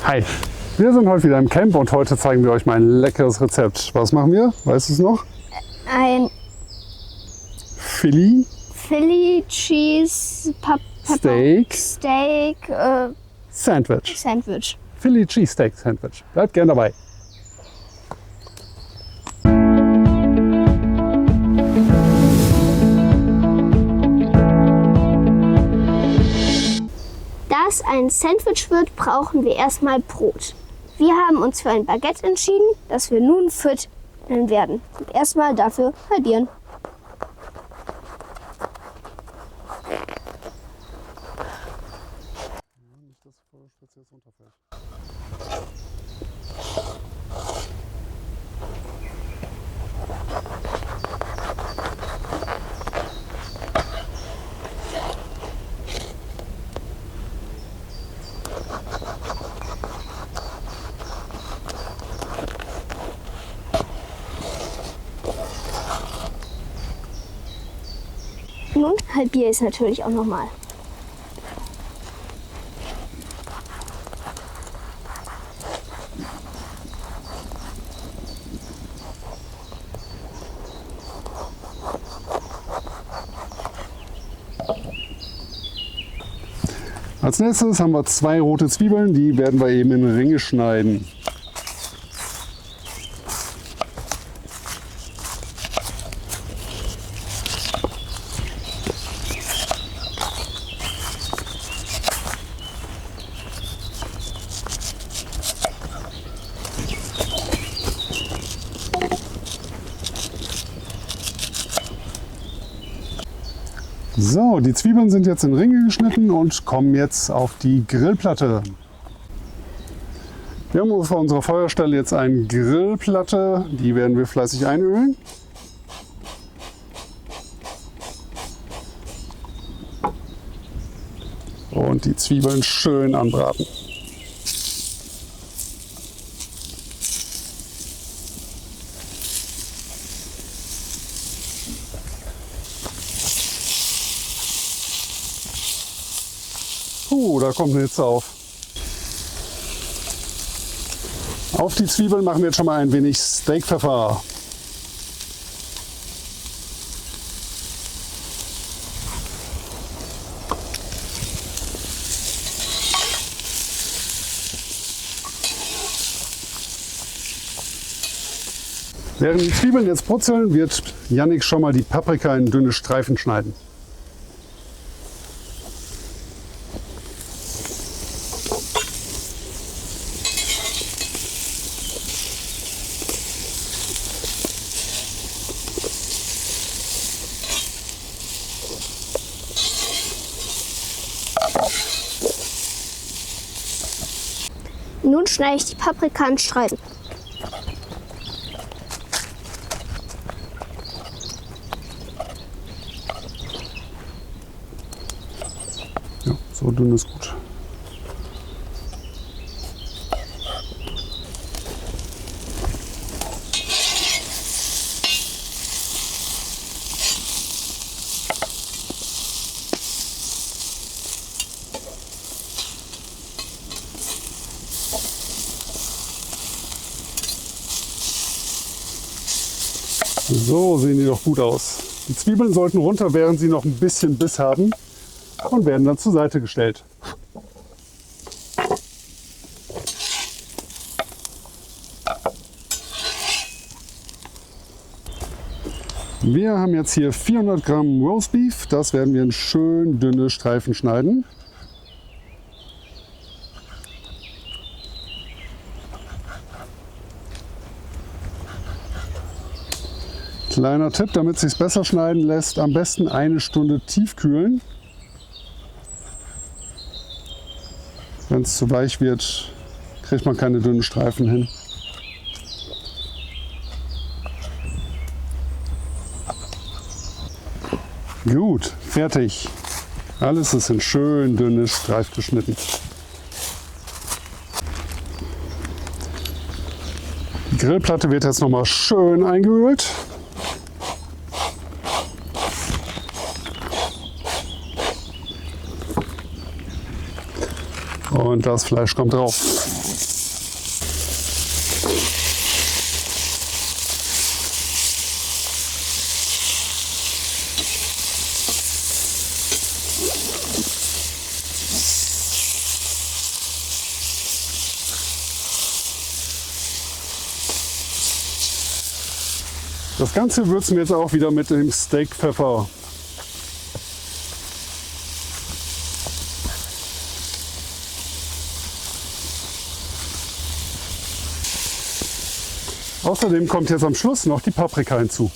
Hi, wir sind heute wieder im Camp und heute zeigen wir euch mal ein leckeres Rezept. Was machen wir? Weißt du es noch? Ein Philly Cheese Steak Sandwich. Philly Cheese Steak Sandwich. Bleibt gern dabei. Da es ein Sandwich wird, brauchen wir erstmal Brot. Wir haben uns für ein Baguette entschieden, das wir nun füllen werden. Und erstmal dafür halbieren. Nun halbiere ich es natürlich auch nochmal. Als nächstes haben wir 2 rote Zwiebeln, die werden wir eben in Ringe schneiden. So, die Zwiebeln sind jetzt in Ringe geschnitten und kommen jetzt auf die Grillplatte. Wir haben auf unserer Feuerstelle jetzt eine Grillplatte, die werden wir fleißig einölen. Und die Zwiebeln schön anbraten. Da kommt eine Hitze auf. Auf die Zwiebeln machen wir jetzt schon mal ein wenig Steakpfeffer. Während die Zwiebeln jetzt brutzeln, wird Jannik schon mal die Paprika in dünne Streifen schneiden. Nun schneide ich die Paprika in Streifen. Ja, so dünn ist gut. So sehen die doch gut aus. Die Zwiebeln sollten runter, während sie noch ein bisschen Biss haben und werden dann zur Seite gestellt. Wir haben jetzt hier 400 Gramm Roastbeef. Das werden wir in schön dünne Streifen schneiden. Kleiner Tipp, damit es sich besser schneiden lässt, am besten 1 Stunde tiefkühlen. Wenn es zu weich wird, kriegt man keine dünnen Streifen hin. Gut, fertig. Alles ist in schön dünne Streifen geschnitten. Die Grillplatte wird jetzt nochmal schön eingeölt. Und das Fleisch kommt drauf. Das Ganze würzen wir jetzt auch wieder mit dem Steakpfeffer. Außerdem kommt jetzt am Schluss noch die Paprika hinzu.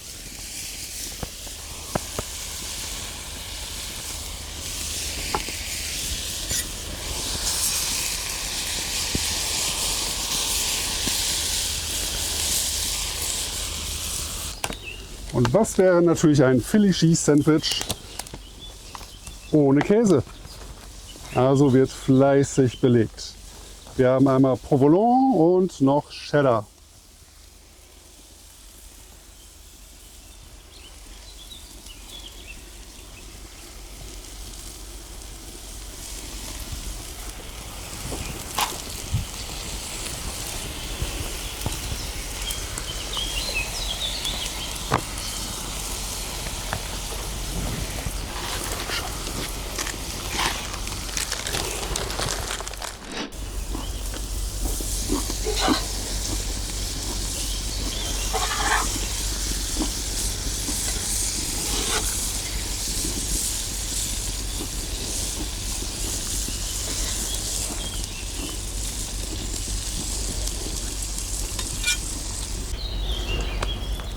Und was wäre natürlich ein Philly Cheese Sandwich ohne Käse? Also wird fleißig belegt. Wir haben einmal Provolone und noch Cheddar.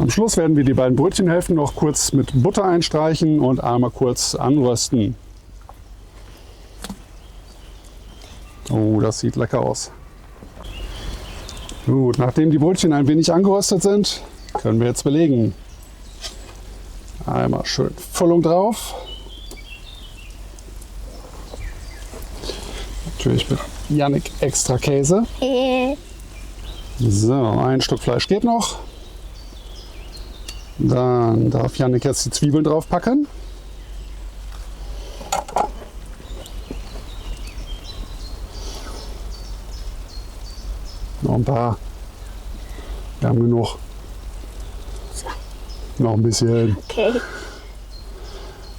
Am Schluss werden wir die beiden Brötchenhälften noch kurz mit Butter einstreichen und einmal kurz anrösten. Oh, das sieht lecker aus. Gut, nachdem die Brötchen ein wenig angeröstet sind, können wir jetzt belegen. Einmal schön Füllung drauf. Natürlich mit Jannik extra Käse. So, ein Stück Fleisch geht noch. Dann darf Jannik jetzt die Zwiebeln drauf packen. Noch ein paar. Wir haben genug. Noch ein bisschen. Okay.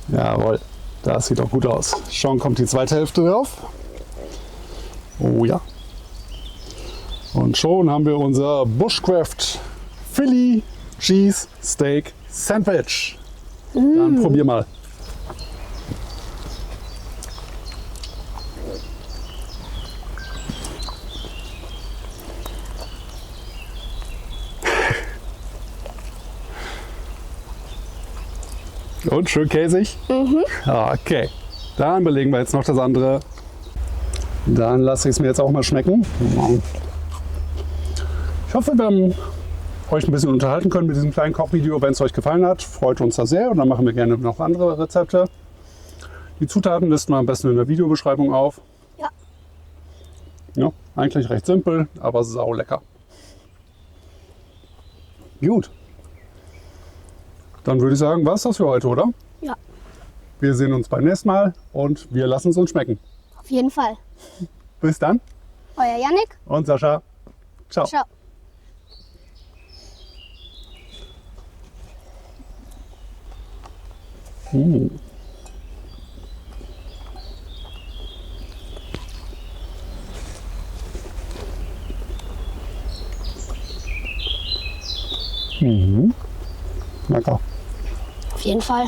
Jawohl, das sieht doch gut aus. Schon kommt die zweite Hälfte drauf. Oh ja. Und schon haben wir unser Bushcraft Philly Cheese Steak Sandwich. Dann probier mal. Und schön käsig? Okay. Dann belegen wir jetzt noch das andere. Dann lasse ich es mir jetzt auch mal schmecken. Ich hoffe, wir haben euch ein bisschen unterhalten können mit diesem kleinen Kochvideo. Wenn es euch gefallen hat, freut uns das sehr. Und dann machen wir gerne noch andere Rezepte. Die Zutaten listen wir am besten in der Videobeschreibung auf. Ja. Ja, eigentlich recht simpel, aber sau lecker. Gut. Dann würde ich sagen, war es das für heute, oder? Ja, Wir sehen uns beim nächsten Mal und wir lassen es uns schmecken. auf jeden Fall. Bis dann Euer Jannik. und Sascha. Ciao. Ciao. Lecker. Auf jeden Fall.